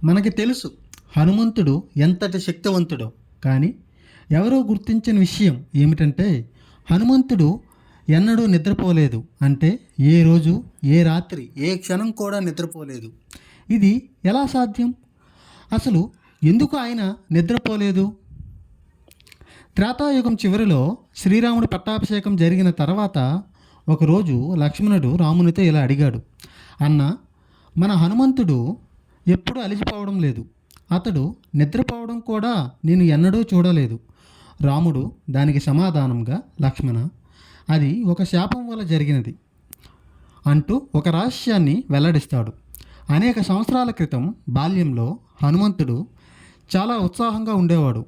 మనకి తెలుసు హనుమంతుడు ఎంతటి శక్తివంతుడో. కానీ ఎవరో గుర్తించని విషయం ఏమిటంటే హనుమంతుడు ఎన్నడూ నిద్రపోలేదు. అంటే ఏ రోజు, ఏ రాత్రి, ఏ క్షణం కూడా నిద్రపోలేదు. ఇది ఎలా సాధ్యం? అసలు ఎందుకు ఆయన నిద్రపోలేదు? త్రేతాయుగం చివరిలో శ్రీరాముడి పట్టాభిషేకం జరిగిన తర్వాత ఒకరోజు లక్ష్మణుడు రామునితో ఇలా అడిగాడు, అన్న, మన హనుమంతుడు ఎప్పుడూ అలసిపోవడం లేదు. అతడు నిద్రపోవడం కూడా నేను ఎన్నడూ చూడలేదు. రాముడు దానికి సమాధానంగా, లక్ష్మణ, అది ఒక శాపం వల్ల జరిగినది అంటూ ఒక రహస్యాన్ని వెల్లడిస్తాడు. అనేక సంవత్సరాల క్రితం బాల్యంలో హనుమంతుడు చాలా ఉత్సాహంగా ఉండేవాడు.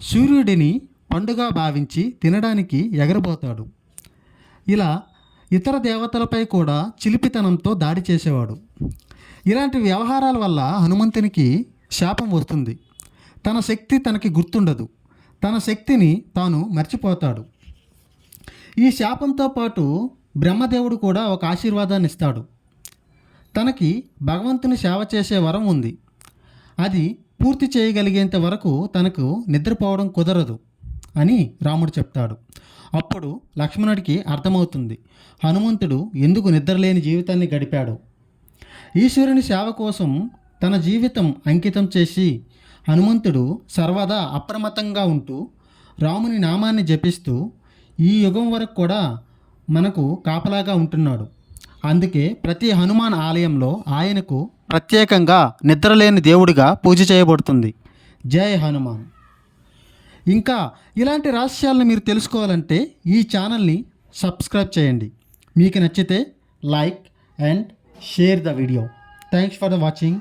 సూర్యుడిని పండుగ భావించి తినడానికి ఎగరబోతాడు. ఇలా ఇతర దేవతలపై కూడా చిలిపితనంతో దాడి చేసేవాడు. ఇలాంటి వ్యవహారాల వల్ల హనుమంతునికి శాపం వస్తుంది. తన శక్తి తనకి గుర్తుండదు. తన శక్తిని తాను మర్చిపోతాడు. ఈ శాపంతో పాటు బ్రహ్మదేవుడు కూడా ఒక ఆశీర్వాదాన్ని ఇస్తాడు. తనకి భగవంతుని సేవ చేసే వరం ఉంది. అది పూర్తి చేయగలిగేంత వరకు తనకు నిద్రపోవడం కుదరదు అని రాముడు చెప్తాడు. అప్పుడు లక్ష్మణుడికి అర్థమవుతుంది హనుమంతుడు ఎందుకు నిద్రలేని జీవితాన్ని గడిపాడు. ఈశ్వరుని సేవ కోసం తన జీవితం అంకితం చేసి హనుమంతుడు సర్వదా అప్రమత్తంగా ఉంటూ రాముని నామాన్ని జపిస్తూ ఈ యుగం వరకు కూడా మనకు కాపలాగా ఉంటున్నాడు. అందుకే ప్రతి హనుమాన్ ఆలయంలో ఆయనకు ప్రత్యేకంగా నిద్రలేని దేవుడిగా పూజ చేయబడుతుంది. జై హనుమాన్. ఇంకా ఇలాంటి రహస్యాలను మీరు తెలుసుకోవాలంటే ఈ ఛానల్ని సబ్స్క్రైబ్ చేయండి. మీకు నచ్చితే like and share the video. Thanks for the watching.